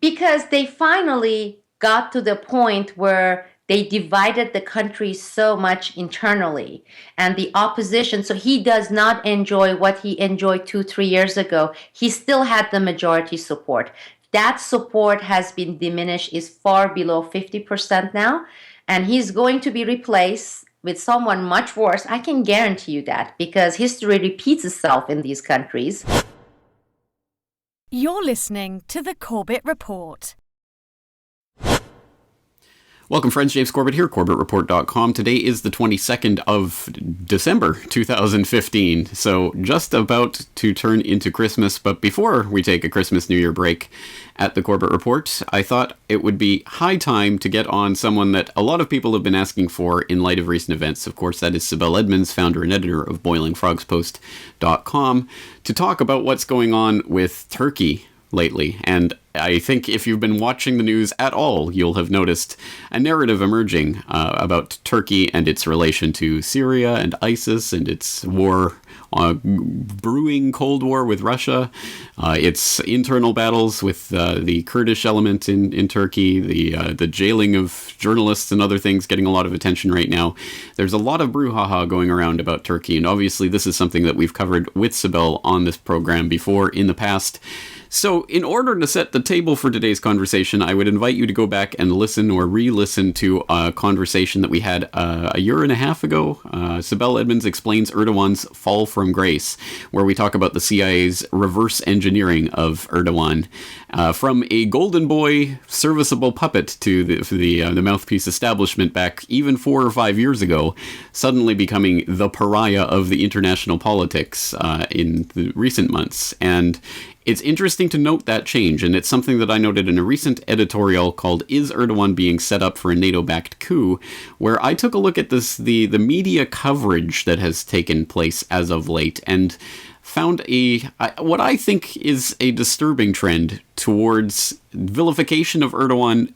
Because they finally got to the point where they divided the country so much internally and the opposition. So he does not enjoy what he enjoyed 2, 3 years ago. He still had the majority support. That support has been diminished, is far below 50% now. And he's going to be replaced with someone much worse. I can guarantee you that because history repeats itself in these countries. You're listening to the Corbett Report. Welcome, friends. James Corbett here, CorbettReport.com. Today is the 22nd of December, 2015, so just about to turn into Christmas. But before we take a Christmas-New Year break at the Corbett Report, I thought it would be high time to get on someone that a lot of people have been asking for in light of recent events. Of course, that is Sibel Edmonds, founder and editor of BoilingFrogsPost.com, to talk about what's going on with Turkey lately. And I think if you've been watching the news at all, you'll have noticed a narrative emerging about Turkey and its relation to Syria and ISIS and its war, brewing Cold War with Russia, its internal battles with the Kurdish element in Turkey, the jailing of journalists and other things getting a lot of attention right now. There's a lot of brouhaha going around about Turkey, and obviously this is something that we've covered with Sibel on this program before in the past. So in order to set the table for today's conversation, I would invite you to go back and listen or re-listen to a conversation that we had a year and a half ago. Sibel Edmonds explains Erdogan's fall from grace, where we talk about the CIA's reverse engineering of Erdogan. From a golden boy, serviceable puppet to the mouthpiece establishment back even 4 or 5 years ago, suddenly becoming the pariah of the international politics in the recent months. And it's interesting to note that change, and it's something that I noted in a recent editorial called "Is Erdogan Being Set Up for a NATO-Backed Coup?", where I took a look at the media coverage that has taken place as of late, and found what I think is a disturbing trend towards vilification of Erdogan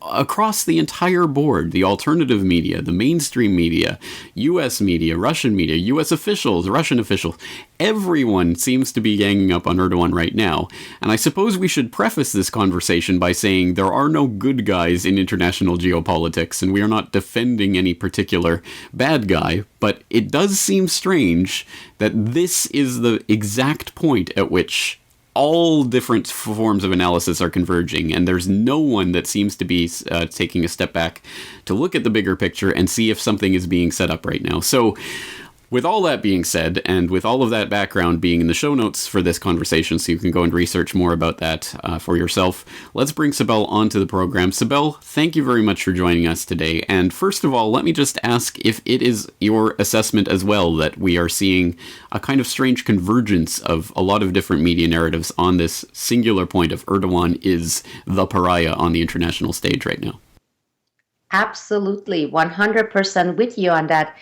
across the entire board: the alternative media, the mainstream media, U.S. media, Russian media, U.S. officials, Russian officials. Everyone seems to be ganging up on Erdogan right now. And I suppose we should preface this conversation by saying there are no good guys in international geopolitics, and we are not defending any particular bad guy, but it does seem strange that this is the exact point at which all different forms of analysis are converging, and there's no one that seems to be taking a step back to look at the bigger picture and see if something is being set up right now. So, with all that being said, and with all of that background being in the show notes for this conversation, so you can go and research more about that for yourself, let's bring Sibel onto the program. Sibel, thank you very much for joining us today. And first of all, let me just ask if it is your assessment as well that we are seeing a kind of strange convergence of a lot of different media narratives on this singular point of Erdogan is the pariah on the international stage right now. Absolutely, 100% with you on that.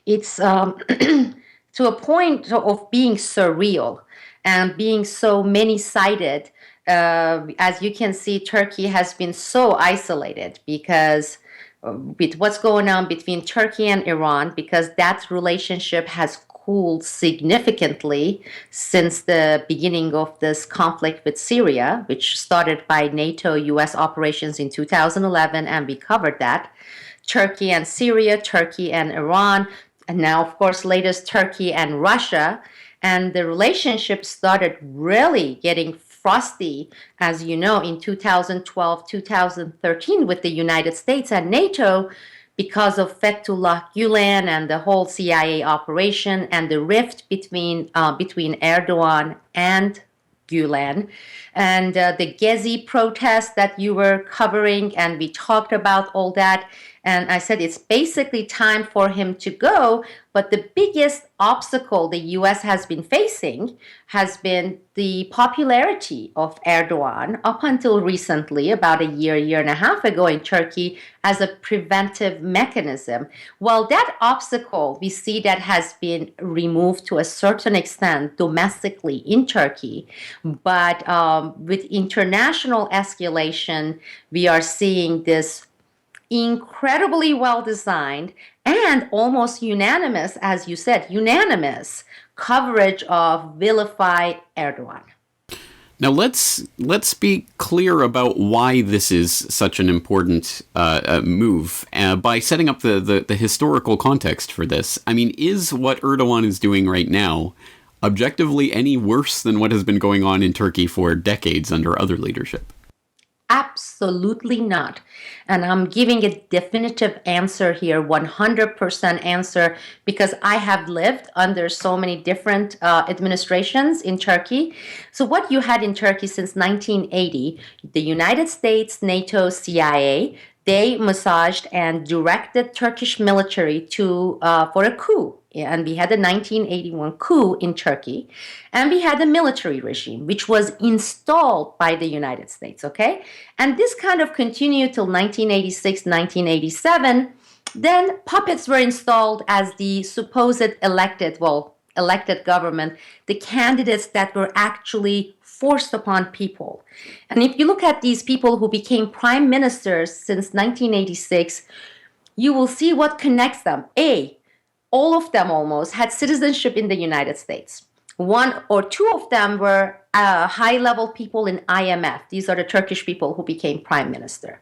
It's to a point of being surreal and being so many-sided. As you can see, Turkey has been so isolated because with what's going on between Turkey and Iran, because that relationship has cooled significantly since the beginning of this conflict with Syria, which started by NATO-US operations in 2011, and we covered that. Turkey and Syria, Turkey and Iran, and now, of course, latest Turkey and Russia. And the relationship started really getting frosty, as you know, in 2012, 2013 with the United States and NATO because of Fethullah Gulen and the whole CIA operation and the rift between Erdogan and Gulen, and the Gezi protests that you were covering, and we talked about all that. And I said it's basically time for him to go. But the biggest obstacle the US has been facing has been the popularity of Erdogan up until recently, about a year and a half ago in Turkey, as a preventive mechanism. Well, that obstacle we see that has been removed to a certain extent domestically in Turkey. But with international escalation, we are seeing this incredibly well designed and almost unanimous, as you said, unanimous coverage of vilify Erdogan. Now let's be clear about why this is such an important move by setting up the historical context for this. I mean, is what Erdogan is doing right now objectively any worse than what has been going on in Turkey for decades under other leadership? Absolutely not. And I'm giving a definitive answer here, 100% answer, because I have lived under so many different administrations in Turkey. So what you had in Turkey since 1980, the United States, NATO, CIA, they massaged and directed Turkish military to for a coup. Yeah, and we had the 1981 coup in Turkey, and we had a military regime which was installed by the United States, okay? And this kind of continued till 1986, 1987. Then puppets were installed as the supposed elected government, the candidates that were actually forced upon people. And if you look at these people who became prime ministers since 1986, you will see what connects them. All of them almost had citizenship in the United States. One or two of them were high-level people in IMF. These are the Turkish people who became prime minister.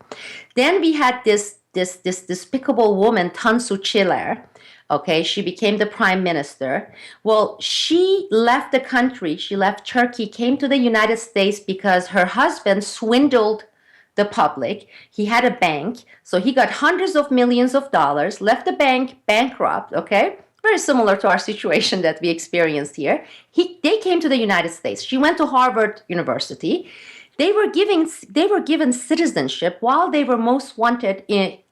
Then we had this despicable woman, Tansu Çiller. Okay, she became the prime minister. Well, she left the country. She left Turkey, came to the United States because her husband swindled the public. He had a bank, so he got hundreds of millions of dollars, left the bank bankrupt, okay? Very similar to our situation that we experienced here. They came to the United States. She went to Harvard University. They were given citizenship while they were most wanted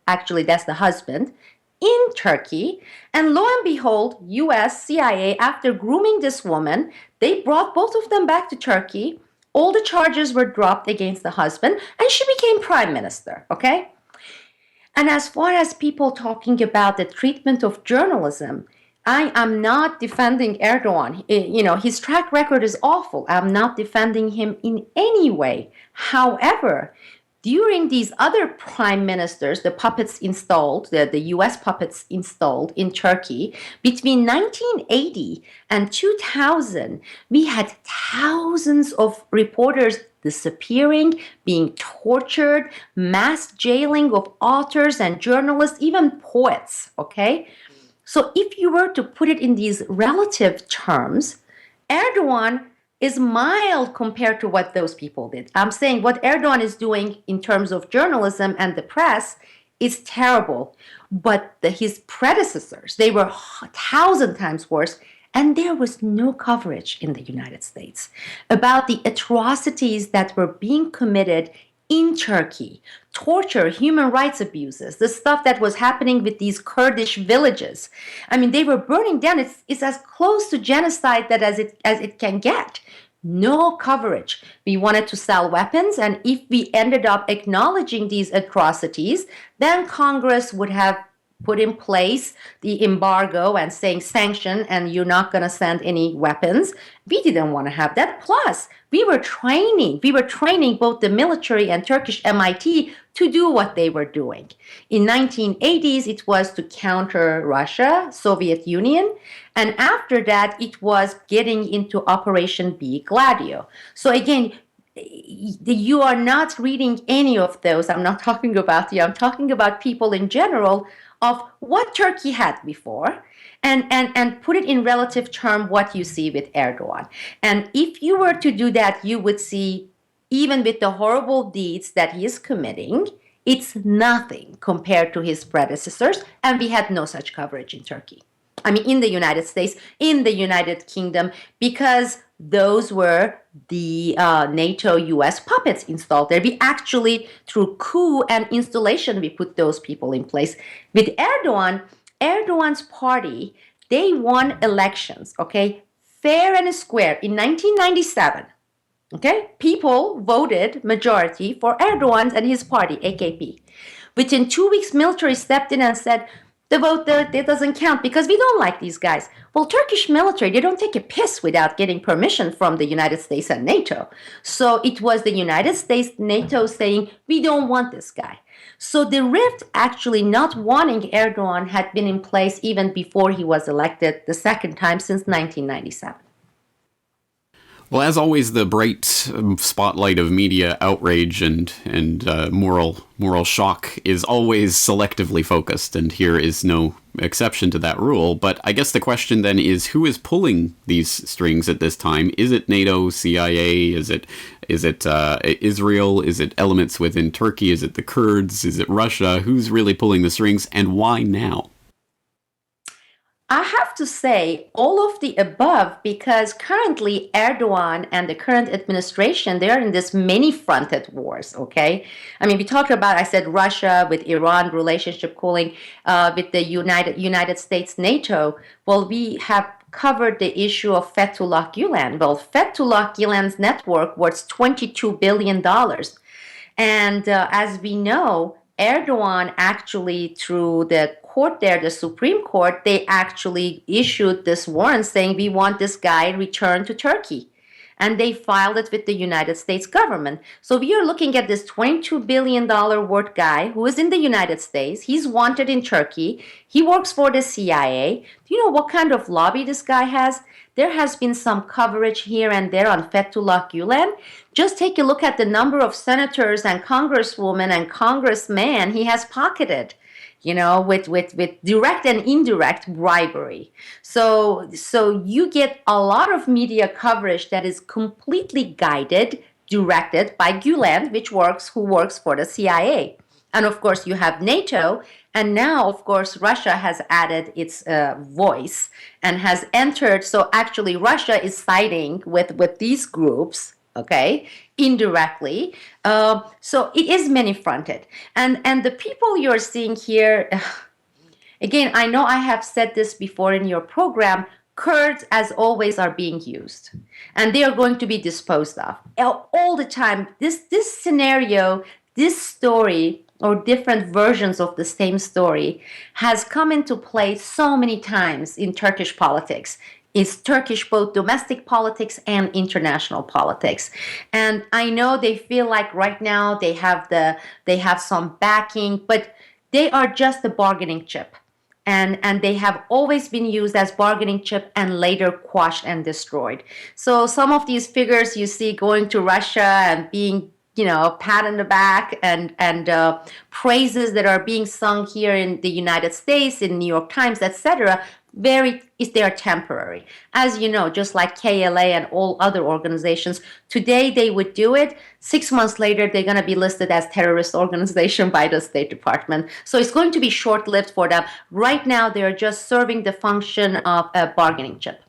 actually that's the husband, in Turkey. And lo and behold, US, CIA, after grooming this woman, they brought both of them back to Turkey. All the charges were dropped against the husband, and she became prime minister, okay? And as far as people talking about the treatment of journalism, I am not defending Erdogan. His track record is awful. I'm not defending him in any way. However, during these other prime ministers, the puppets installed, the US puppets installed in Turkey, between 1980 and 2000, we had thousands of reporters disappearing, being tortured, mass jailing of authors and journalists, even poets, okay? So if you were to put it in these relative terms, Erdogan is mild compared to what those people did. I'm saying what Erdogan is doing in terms of journalism and the press is terrible. But his predecessors, they were 1,000 times worse. And there was no coverage in the United States about the atrocities that were being committed in Turkey, torture, human rights abuses, the stuff that was happening with these Kurdish villages. I mean, they were burning down. It's as close to genocide as it can get. No coverage. We wanted to sell weapons, and if we ended up acknowledging these atrocities, then Congress would have put in place the embargo and saying sanction, and you're not going to send any weapons. We didn't want to have that. Plus, we were training both the military and Turkish MIT to do what they were doing. In 1980s, it was to counter Russia, Soviet Union, and after that, it was getting into Operation B Gladio. So again, you are not reading any of those. I'm not talking about you. I'm talking about people in general of what Turkey had before and put it in relative term what you see with Erdogan. And if you were to do that, you would see, even with the horrible deeds that he is committing, it's nothing compared to his predecessors. And we had no such coverage in Turkey. I mean, in the United States, in the United Kingdom, because those were the NATO US puppets installed there. We actually, through coup and installation, we put those people in place. With Erdogan's party, they won elections, okay, fair and square in 1997. Okay, people voted majority for Erdogan and his party, AKP. Within 2 weeks, military stepped in and said, the vote that doesn't count because we don't like these guys. Well, Turkish military, they don't take a piss without getting permission from the United States and NATO. So it was the United States, NATO saying, we don't want this guy. So the rift actually not wanting Erdogan had been in place even before he was elected the second time since 1997. Well, as always, the bright spotlight of media outrage and moral shock is always selectively focused, and here is no exception to that rule. But I guess the question then is, who is pulling these strings at this time? Is it NATO, CIA? Is it Israel? Is it elements within Turkey? Is it the Kurds? Is it Russia? Who's really pulling the strings, and why now? I have to say all of the above, because currently Erdogan and the current administration, they are in this many-fronted wars, okay? I mean, we talked about, I said, Russia with Iran, relationship cooling, with the United States, NATO. Well, we have covered the issue of Fethullah Gulen. Well, Fethullah Gulen's network was $22 billion. And as we know, Erdogan actually, through the court there, the Supreme Court, they actually issued this warrant saying, we want this guy returned to Turkey. And they filed it with the United States government. So we are looking at this $22 billion worth guy who is in the United States. He's wanted in Turkey. He works for the CIA. Do you know what kind of lobby this guy has? There has been some coverage here and there on Fethullah Gulen. Just take a look at the number of senators and congresswomen and congressmen he has pocketed, you know, with direct and indirect bribery. So you get a lot of media coverage that is completely guided, directed by Gulen, who works for the CIA. And of course, you have NATO. And now, of course, Russia has added its voice and has entered. So actually, Russia is siding with these groups, okay, indirectly. So it is many-fronted. And the people you're seeing here, again, I know I have said this before in your program, Kurds, as always, are being used. And they are going to be disposed of all the time. This scenario, this story, or different versions of the same story, has come into play so many times in Turkish politics. It's Turkish both domestic politics and international politics. And I know they feel like right now they have some backing, but they are just a bargaining chip. And they have always been used as bargaining chip and later quashed and destroyed. So some of these figures you see going to Russia and being, you know, pat on the back and praises that are being sung here in the United States, in New York Times, etc., they are temporary. As you know, just like KLA and all other organizations, today they would do it. 6 months later, they're going to be listed as terrorist organization by the State Department. So it's going to be short-lived for them. Right now, they're just serving the function of a bargaining chip.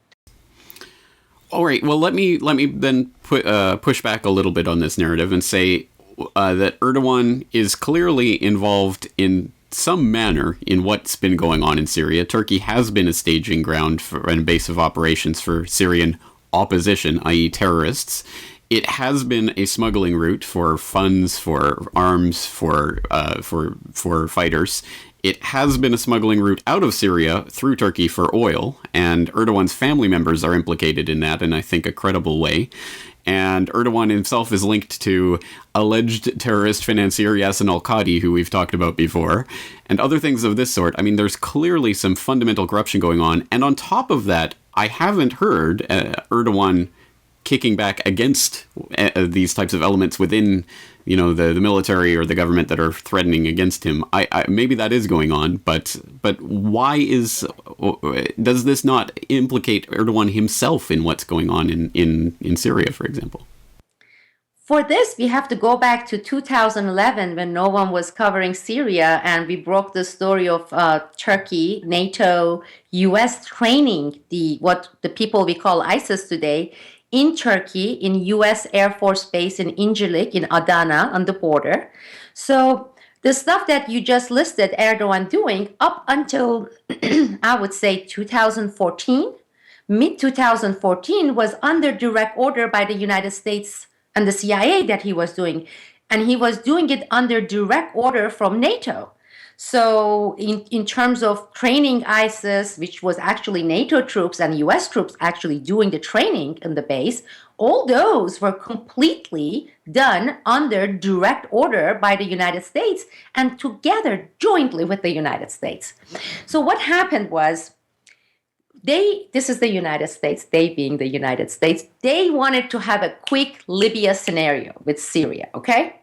All right. Well, let me then push back a little bit on this narrative and say that Erdogan is clearly involved in some manner in what's been going on in Syria. Turkey has been a staging ground and a base of operations for Syrian opposition, i.e. terrorists. It has been a smuggling route for funds, for arms, for fighters. It has been a smuggling route out of Syria through Turkey for oil, and Erdogan's family members are implicated in that in, I think, a credible way. And Erdogan himself is linked to alleged terrorist financier Yassin al-Qadi, who we've talked about before, and other things of this sort. I mean, there's clearly some fundamental corruption going on. And on top of that, I haven't heard Erdogan kicking back against these types of elements within, you know, the military or the government that are threatening against him. I maybe that is going on, but why does this not implicate Erdogan himself in what's going on in Syria, for example? For this, we have to go back to 2011 when no one was covering Syria, and we broke the story of Turkey, NATO, US training what the people we call ISIS today in Turkey, in US Air Force Base in Incirlik, in Adana, on the border. So the stuff that you just listed Erdogan doing up until, I would say, 2014, mid-2014, was under direct order by the United States and the CIA that he was doing. And he was doing it under direct order from NATO. So in terms of training ISIS, which was actually NATO troops and US troops actually doing the training in the base, all those were completely done under direct order by the United States and together jointly with the United States. So what happened was, This is the United States, they being the United States, they wanted to have a quick Libya scenario with Syria, okay?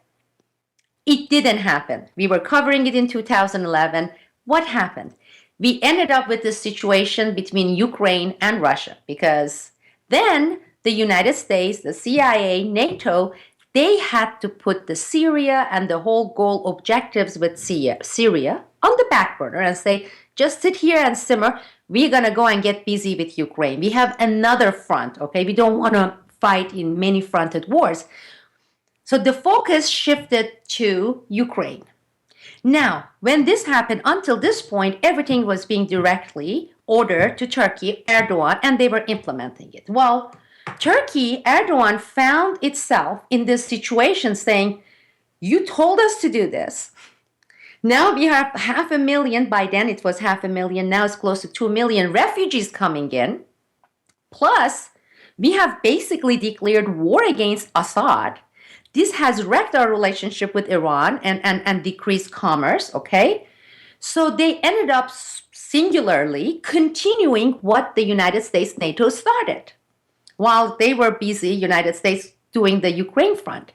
It didn't happen. We were covering it in 2011. What happened? We ended up with this situation between Ukraine and Russia because then the United States, the CIA, NATO, they had to put the Syria and the whole goal objectives with Syria on the back burner and say, just sit here and simmer. We're going to go and get busy with Ukraine. We have another front, okay? We don't want to fight in many fronted wars. So the focus shifted to Ukraine. Now, when this happened, until this point, everything was being directly ordered to Turkey, Erdogan, and they were implementing it. Well, Turkey, Erdogan found itself in this situation saying, you told us to do this. Now we have 500,000, by then it was 500,000, now it's close to 2 million refugees coming in. Plus, we have basically declared war against Assad. This has wrecked our relationship with Iran and decreased commerce, okay? So they ended up singularly continuing what the United States, NATO started while they were busy, United States, doing the Ukraine front.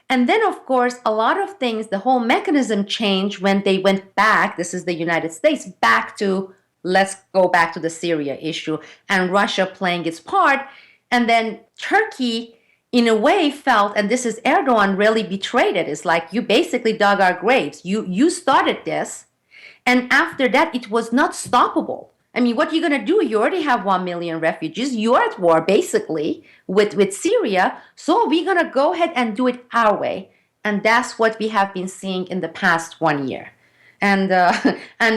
And then, of course, a lot of things, the whole mechanism changed when they went back, this is the United States, back to, let's go back to the Syria issue and Russia playing its part. And then Turkey, in a way, felt, and this is Erdogan really betrayed it, it's like, you basically dug our graves. You started this. And after that, it was not stoppable. I mean, what are you going to do? You already have 1 million refugees. You're at war, basically, with Syria. So we're going to go ahead and do it our way. And that's what we have been seeing in the past 1 year. And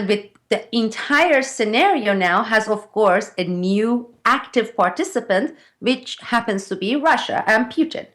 with the entire scenario now has, of course, a new active participant, which happens to be Russia and Putin.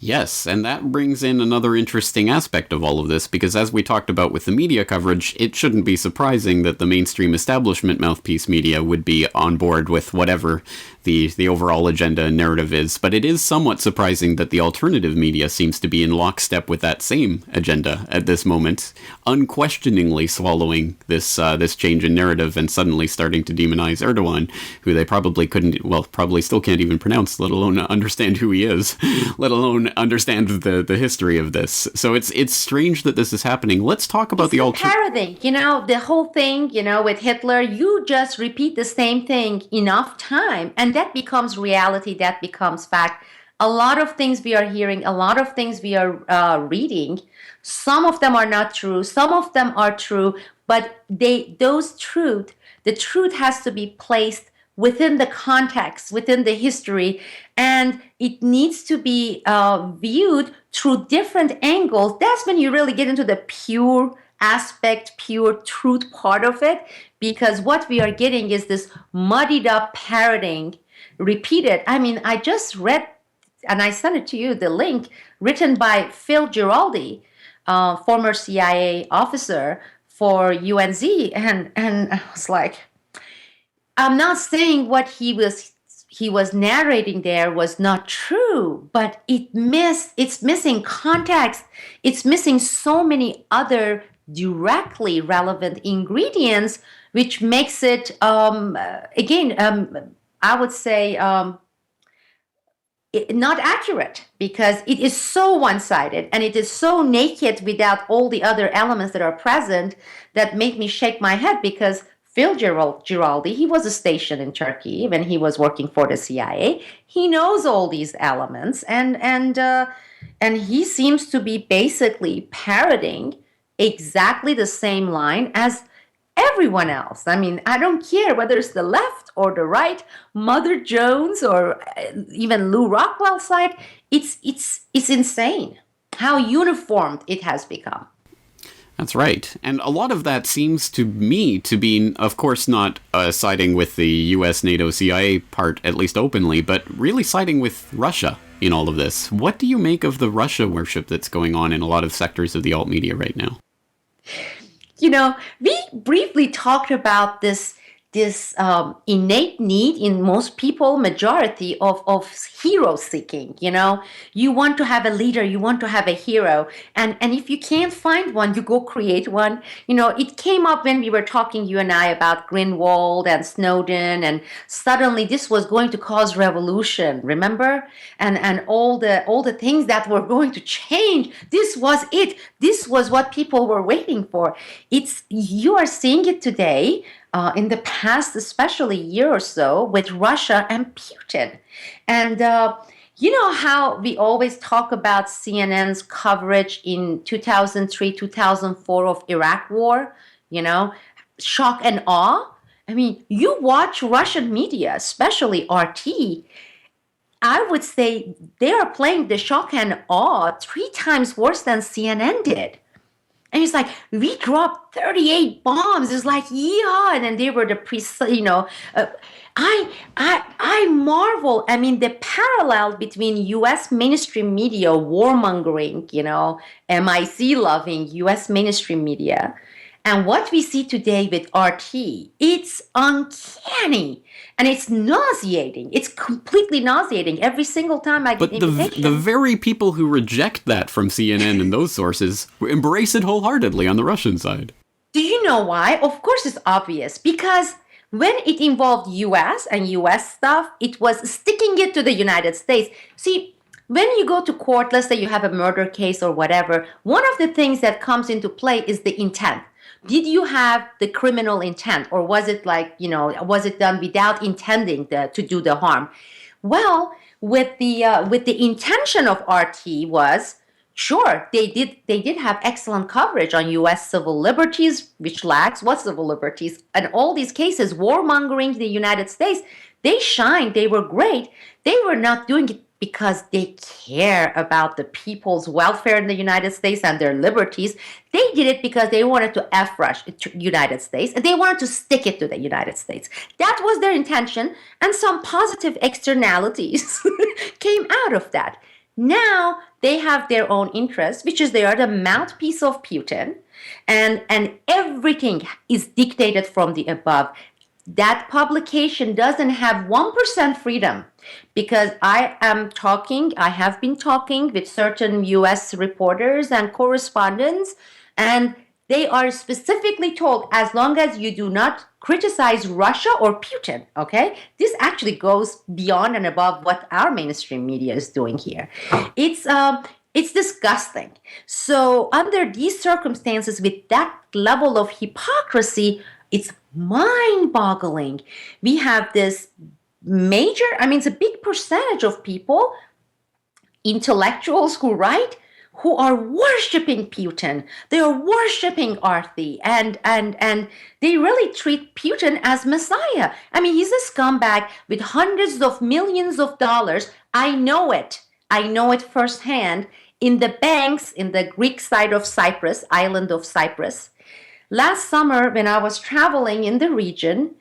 Yes, and that brings in another interesting aspect of all of this, because as we talked about with the media coverage, it shouldn't be surprising that the mainstream establishment mouthpiece media would be on board with whatever the overall agenda and narrative is, but it is somewhat surprising that the alternative media seems to be in lockstep with that same agenda at this moment, unquestioningly swallowing this change in narrative and suddenly starting to demonize Erdogan, who they probably probably still can't even pronounce, let alone understand who he is, let alone understand the history of this. So it's strange that this is happening. Let's talk about the parroting. The whole thing, with Hitler, you just repeat the same thing enough time, and that becomes reality, that becomes fact. A lot of things we are hearing, a lot of things we are reading, some of them are not true, some of them are true, but the truth has to be placed within the context, within the history, and it needs to be viewed through different angles. That's when you really get into the pure aspect, pure truth part of it, because what we are getting is this muddied up parroting, repeated. I mean, I just read, and I sent it to you, the link written by Phil Giraldi, former CIA officer for UNZ, and I was like, I'm not saying what he was narrating there was not true, but it's missing context. It's missing so many other directly relevant ingredients, which makes it I would say not accurate, because it is so one-sided and it is so naked without all the other elements that are present that make me shake my head. Because Phil Giraldi, he was stationed in Turkey when he was working for the CIA. He knows all these elements, and he seems to be basically parroting exactly the same line as everyone else. I mean, I don't care whether it's the left or the right, Mother Jones or even Lou Rockwell's side. It's insane how uniformed it has become. That's right. And a lot of that seems to me to be, of course, not siding with the US, NATO, CIA part, at least openly, but really siding with Russia in all of this. What do you make of the Russia worship that's going on in a lot of sectors of the alt media right now? We briefly talked about this this innate need in most people, majority of hero seeking. You want to have a leader, you want to have a hero, and if you can't find one, you go create one. It came up when we were talking, you and I, about Greenwald and Snowden, and suddenly this was going to cause revolution, remember? And all the things that were going to change. This was it. This was what people were waiting for. You are seeing it today, in the past, especially year or so, with Russia and Putin. And you know how we always talk about CNN's coverage in 2003, 2004 of Iraq war, shock and awe? I mean, you watch Russian media, especially RT, I would say they are playing the shock and awe 3 times worse than CNN did. And it's like, we dropped 38 bombs. It's like, yeah. And then they were I marvel. I mean, the parallel between U.S. mainstream media warmongering, MIC loving U.S. mainstream media, and what we see today with RT, it's uncanny. And it's nauseating. It's completely nauseating every single time I get But the very people who reject that from CNN and those sources embrace it wholeheartedly on the Russian side. Do you know why? Of course it's obvious. Because when it involved US and US stuff, it was sticking it to the United States. See, when you go to court, let's say you have a murder case or whatever, one of the things that comes into play is the intent. Did you have the criminal intent, or was it was it done without intending to do the harm? Well, with the intention of RT was, sure, they did have excellent coverage on U.S. civil liberties, which lacks what civil liberties, and all these cases, warmongering the United States, they shined, they were great. They were not doing it because they care about the people's welfare in the United States and their liberties. They did it because they wanted to F-rush the United States, and they wanted to stick it to the United States. That was their intention, and some positive externalities came out of that. Now they have their own interests, which is they are the mouthpiece of Putin, and everything is dictated from the above. That publication doesn't have 1% freedom, because I have been talking with certain US reporters and correspondents, and they are specifically told, as long as you do not criticize Russia or Putin, okay? This actually goes beyond and above what our mainstream media is doing here. It's disgusting. So under these circumstances, with that level of hypocrisy, it's mind-boggling. We have this it's a big percentage of people, intellectuals who write, who are worshiping Putin. They are worshiping RT, and they really treat Putin as Messiah. I mean, he's a scumbag with hundreds of millions of dollars. I know it firsthand, in the banks in the Greek side of Cyprus, island of Cyprus. Last summer, when I was traveling in the region,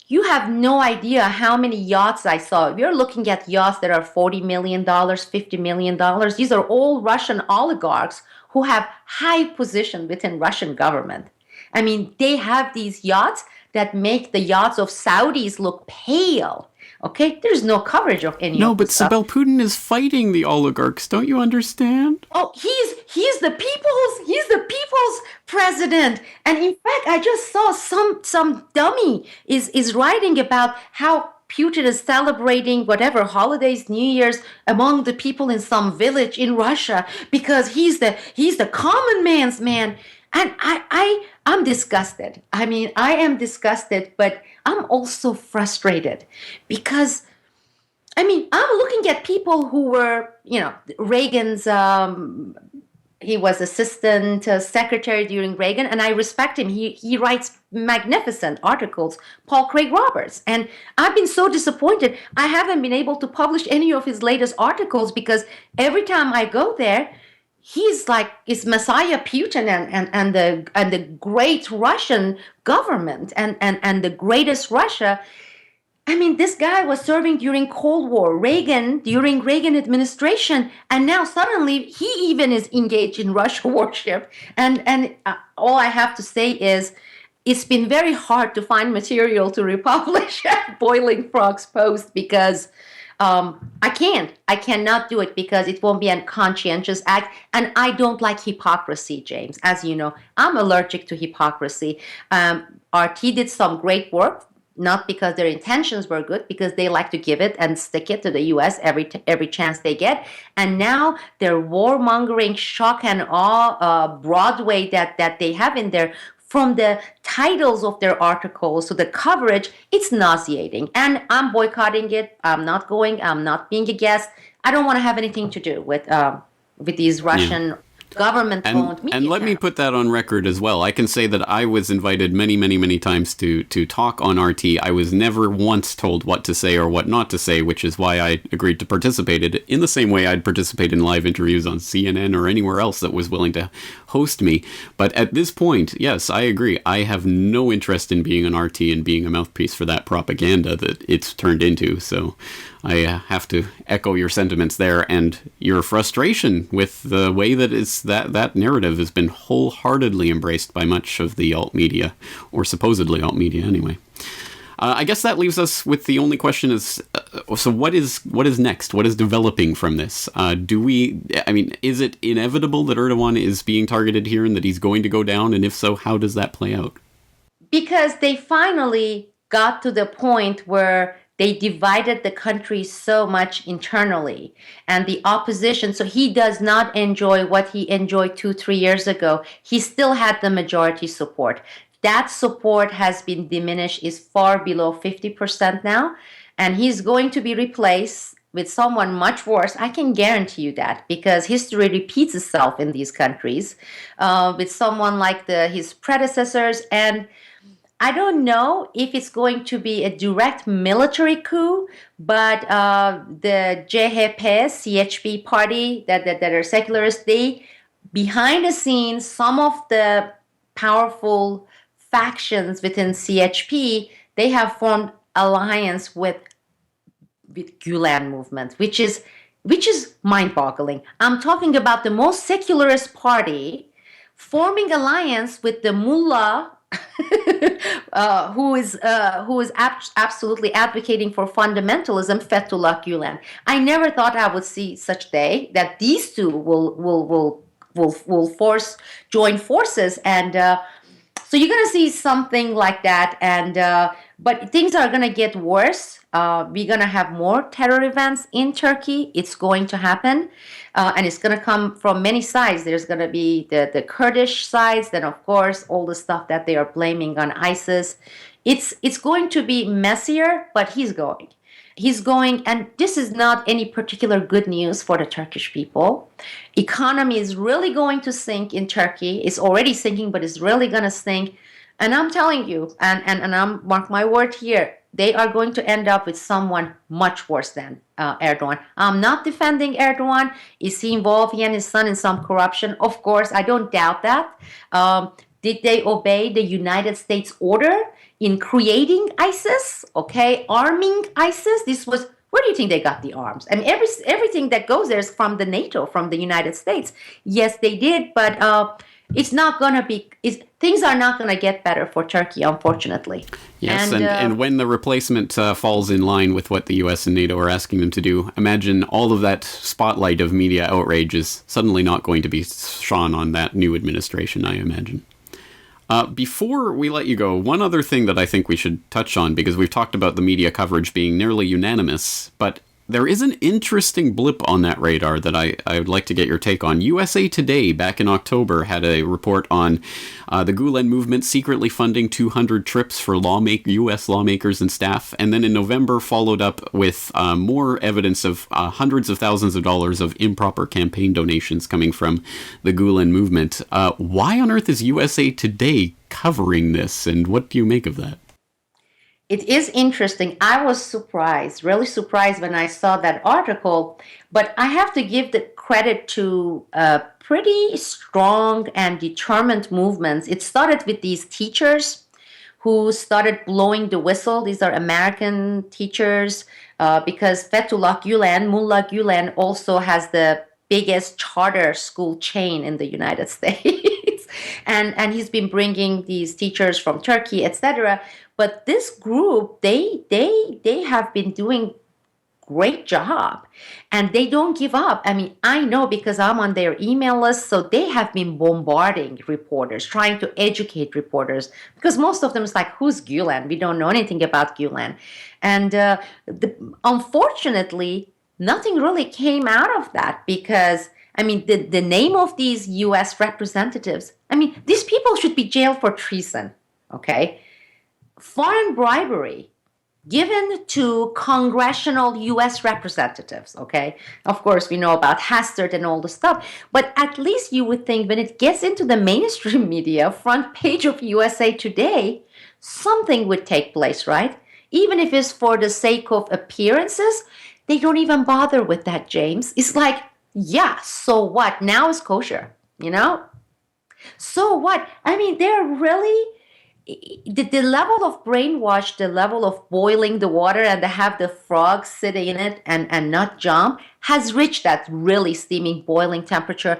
you have no idea how many yachts I saw. We're looking at yachts that are $40 million, $50 million. These are all Russian oligarchs who have high position within Russian government. I mean, they have these yachts that make the yachts of Saudis look pale. Okay, there's no coverage of any. No, but Sibel, Putin is fighting the oligarchs. Don't you understand? Oh, he's the people's president. And in fact, I just saw some dummy is writing about how Putin is celebrating whatever holidays, New Year's, among the people in some village in Russia, because he's the common man's man. And I'm disgusted. I mean, I am disgusted, but I'm also frustrated, because, I mean, I'm looking at people who were, Reagan's, he was assistant secretary during Reagan, and I respect him. He writes magnificent articles, Paul Craig Roberts. And I've been so disappointed. I haven't been able to publish any of his latest articles, because every time I go there, he's like, it's Messiah Putin and the great Russian government and the greatest Russia. I mean, this guy was serving during Cold War, during Reagan administration, and now suddenly he even is engaged in Russia worship. And all I have to say is, it's been very hard to find material to republish Boiling Frogs Post because I cannot do it because it won't be a conscientious act. And I don't like hypocrisy, James. As you know, I'm allergic to hypocrisy. RT did some great work, not because their intentions were good, because they like to give it and stick it to the U.S. every chance they get. And now their warmongering, shock and awe Broadway that they have in there, from the titles of their articles to the coverage, it's nauseating. And I'm boycotting it. I'm not going. I'm not being a guest. I don't want to have anything to do with these Russian government-owned media. And let me put that on record as well. I can say that I was invited many, many, many times to talk on RT. I was never once told what to say or what not to say, which is why I agreed to participate in the same way I'd participate in live interviews on CNN or anywhere else that was willing to host me. But at this point, yes, I agree. I have no interest in being an RT and being a mouthpiece for that propaganda that it's turned into. So I have to echo your sentiments there and your frustration with the way that that narrative has been wholeheartedly embraced by much of the alt media, or supposedly alt media anyway. I guess that leaves us with the only question is, so what is next? What is developing from this? Is it inevitable that Erdogan is being targeted here and that he's going to go down? And if so, how does that play out? Because they finally got to the point where they divided the country so much internally, and the opposition. So he does not enjoy what he enjoyed 2-3 years ago. He still had the majority support. That support has been diminished, is far below 50% now, and he's going to be replaced with someone much worse. I can guarantee you that, because history repeats itself in these countries, with someone like his predecessors. And I don't know if it's going to be a direct military coup, but the CHP, CHP party that are secularists, they, behind the scenes, some of the powerful factions within CHP, they have formed alliance with Gulen movement, which is mind-boggling. I'm talking about the most secularist party forming alliance with the mullah who is absolutely advocating for fundamentalism, Fethullah Gulen. I never thought I would see such day that these two will join forces, and so you're going to see something like that. And but things are going to get worse. We're going to have more terror events in Turkey. It's going to happen. And it's going to come from many sides. There's going to be the Kurdish sides, then of course all the stuff that they are blaming on ISIS. It's going to be messier, but he's going. He's going, and this is not any particular good news for the Turkish people. Economy is really going to sink in Turkey. It's already sinking, but it's really going to sink. And I'm telling you, and I'm mark my word here, they are going to end up with someone much worse than Erdogan. I'm not defending Erdogan. Is he involved, he and his son, in some corruption? Of course, I don't doubt that. Did they obey the United States order in creating ISIS? Okay, arming ISIS. This was, where do you think they got the arms? And everything that goes there is from the NATO, from the United States. Yes, they did, but it's not going to be, things are not going to get better for Turkey, unfortunately. Yes, and when the replacement falls in line with what the US and NATO are asking them to do, imagine all of that spotlight of media outrage is suddenly not going to be shone on that new administration, I imagine. Before we let you go, one other thing that I think we should touch on, because we've talked about the media coverage being nearly unanimous, but there is an interesting blip on that radar that I would like to get your take on. USA Today, back in October, had a report on the Gulen movement secretly funding 200 trips for U.S. lawmakers and staff, and then in November followed up with more evidence of hundreds of thousands of dollars of improper campaign donations coming from the Gulen movement. Why on earth is USA Today covering this, and what do you make of that? It is interesting. I was surprised, really surprised when I saw that article, but I have to give the credit to pretty strong and determined movements. It started with these teachers who started blowing the whistle. These are American teachers, because Fethullah Gulen, Mullah Gulen, also has the biggest charter school chain in the United States. and he's been bringing these teachers from Turkey, etc. But this group, they have been doing great job, and they don't give up. I mean, I know because I'm on their email list, so they have been bombarding reporters, trying to educate reporters, because most of them is like, who's Gulen? We don't know anything about Gulen. And unfortunately, nothing really came out of that, because I mean, the name of these US representatives, I mean, these people should be jailed for treason, okay? Foreign bribery given to congressional US representatives, okay? Of course, we know about Hastert and all the stuff, but at least you would think when it gets into the mainstream media, front page of USA Today, something would take place, right? Even if it's for the sake of appearances, they don't even bother with that, James. It's like, yeah, so what? Now it's kosher, you know? So what? I mean, they're really the level of brainwash, the level of boiling the water and to have the frogs sit in it and not jump has reached that really steaming boiling temperature.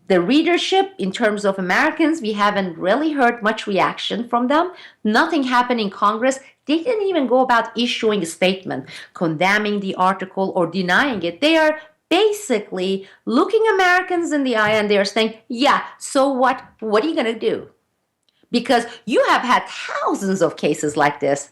The readership, in terms of Americans, we haven't really heard much reaction from them. Nothing happened in Congress. They didn't even go about issuing a statement condemning the article or denying it. They are basically looking Americans in the eye and they're saying, yeah, so what? What are you going to do? Because you have had thousands of cases like this,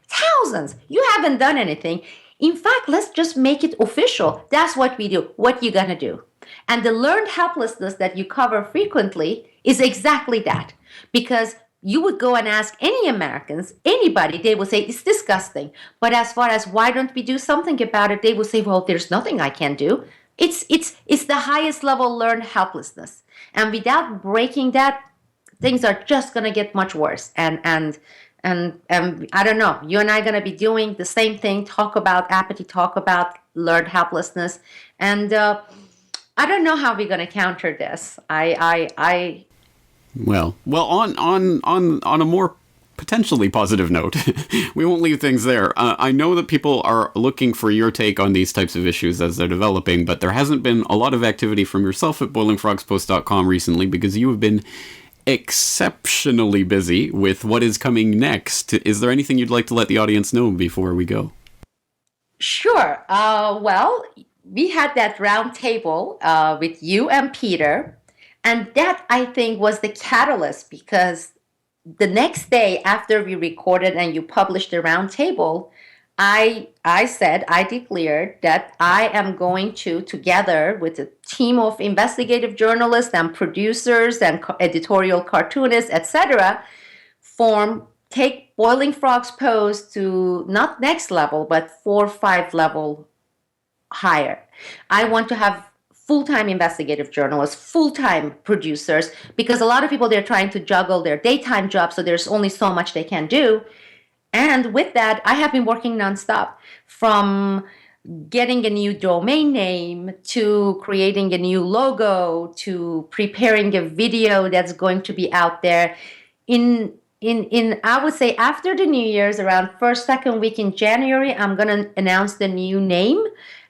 thousands. You haven't done anything. In fact, let's just make it official. That's what we do. What you gonna do? And the learned helplessness that you cover frequently is exactly that. Because you would go and ask any Americans, anybody, they will say, it's disgusting. But as far as why don't we do something about it, they will say, well, there's nothing I can do. It's the highest level learned helplessness. And without breaking that, things are just going to get much worse. And I don't know, you and I are going to be doing the same thing, talk about apathy, talk about learned helplessness. And I don't know how we're going to counter this. Well, on a more potentially positive note, we won't leave things there. I know that people are looking for your take on these types of issues as they're developing, but there hasn't been a lot of activity from yourself at boilingfrogspost.com recently because you have been exceptionally busy with what is coming next. Is there anything you'd like to let the audience know before we go? Sure. Well, we had that round table with you and Peter, and that, I think, was the catalyst, because the next day after we recorded and you published the round table, I declared that I am going to, together with a team of investigative journalists and producers and editorial cartoonists, etc., take Boiling Frogs Post to not next level, but 4 or 5 level higher. I want to have full-time investigative journalists, full-time producers, because a lot of people, they're trying to juggle their daytime jobs, so there's only so much they can do. And with that, I have been working nonstop, from getting a new domain name to creating a new logo to preparing a video that's going to be out there. In I would say after the New Year's, around first, second week in January, I'm going to announce the new name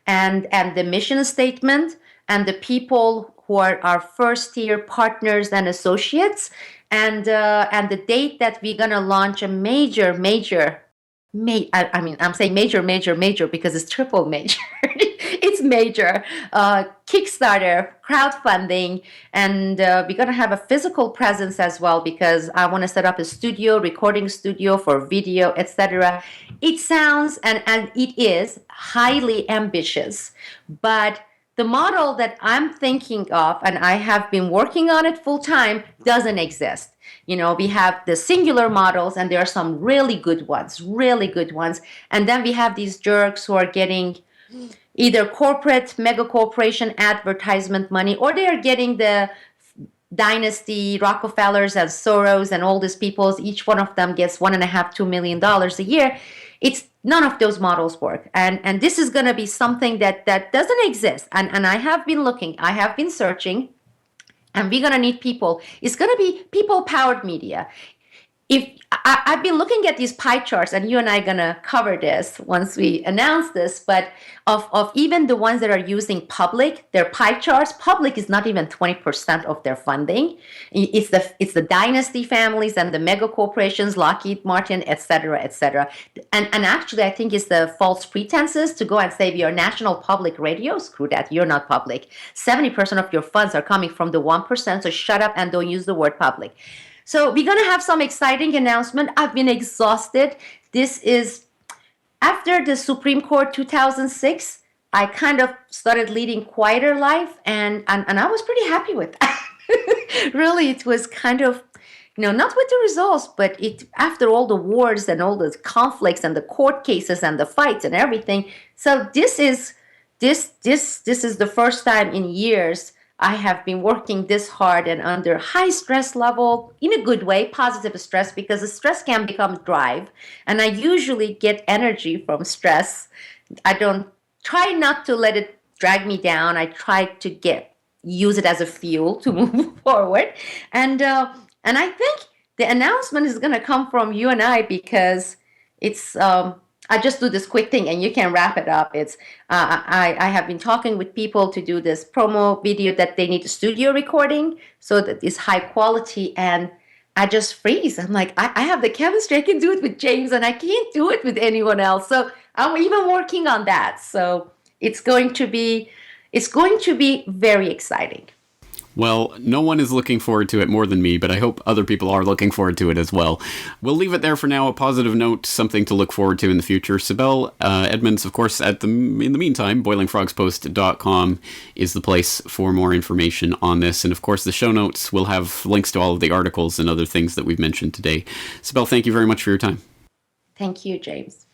and the mission statement and the people who are our first tier partners and associates. And the date that we're gonna launch a major, I'm saying major because it's triple major. It's major Kickstarter, crowdfunding, and we're gonna have a physical presence as well, because I want to set up a studio, recording studio for video, etc. It sounds and it is highly ambitious, but the model that I'm thinking of, and I have been working on it full time, doesn't exist. We have the singular models, and there are some really good ones. And then we have these jerks who are getting either corporate, mega corporation advertisement money, or they are getting the dynasty, Rockefellers and Soros and all these people. Each one of them gets $1.5–2 million a year. None of those models work. And this is going to be something that doesn't exist. And I have been looking, I have been searching, and we're going to need people. It's going to be people-powered media. if I've been looking at these pie charts, and you and I are gonna cover this once we announce this, but of even the ones that are using public, their pie charts, public is not even 20% of their funding. It's the dynasty families and the mega corporations, Lockheed Martin, et cetera, et cetera. And actually, I think it's the false pretenses to go and say we are national public radio. Screw that, you're not public. 70% of your funds are coming from the 1%, so shut up and don't use the word public. So we're going to have some exciting announcement. I've been exhausted. This is after the Supreme Court 2006. I kind of started leading quieter life, and I was pretty happy with that. Really, it was kind of, not with the results, but after all the wars and all the conflicts and the court cases and the fights and everything. So this is the first time in years I have been working this hard and under high stress level, in a good way, positive stress, because the stress can become drive. And I usually get energy from stress. I don't try not to let it drag me down. I try to use it as a fuel to move forward. And I think the announcement is going to come from you and I, because it's I just do this quick thing and you can wrap it up. It's I have been talking with people to do this promo video that they need a studio recording so that it's high quality, and I just freeze. I'm like, I have the chemistry. I can do it with James, and I can't do it with anyone else. So I'm even working on that. So it's going to be very exciting. Well, no one is looking forward to it more than me, but I hope other people are looking forward to it as well. We'll leave it there for now, a positive note, something to look forward to in the future. Sibel Edmonds, of course, in the meantime, boilingfrogspost.com is the place for more information on this. And of course, the show notes will have links to all of the articles and other things that we've mentioned today. Sibel, thank you very much for your time. Thank you, James.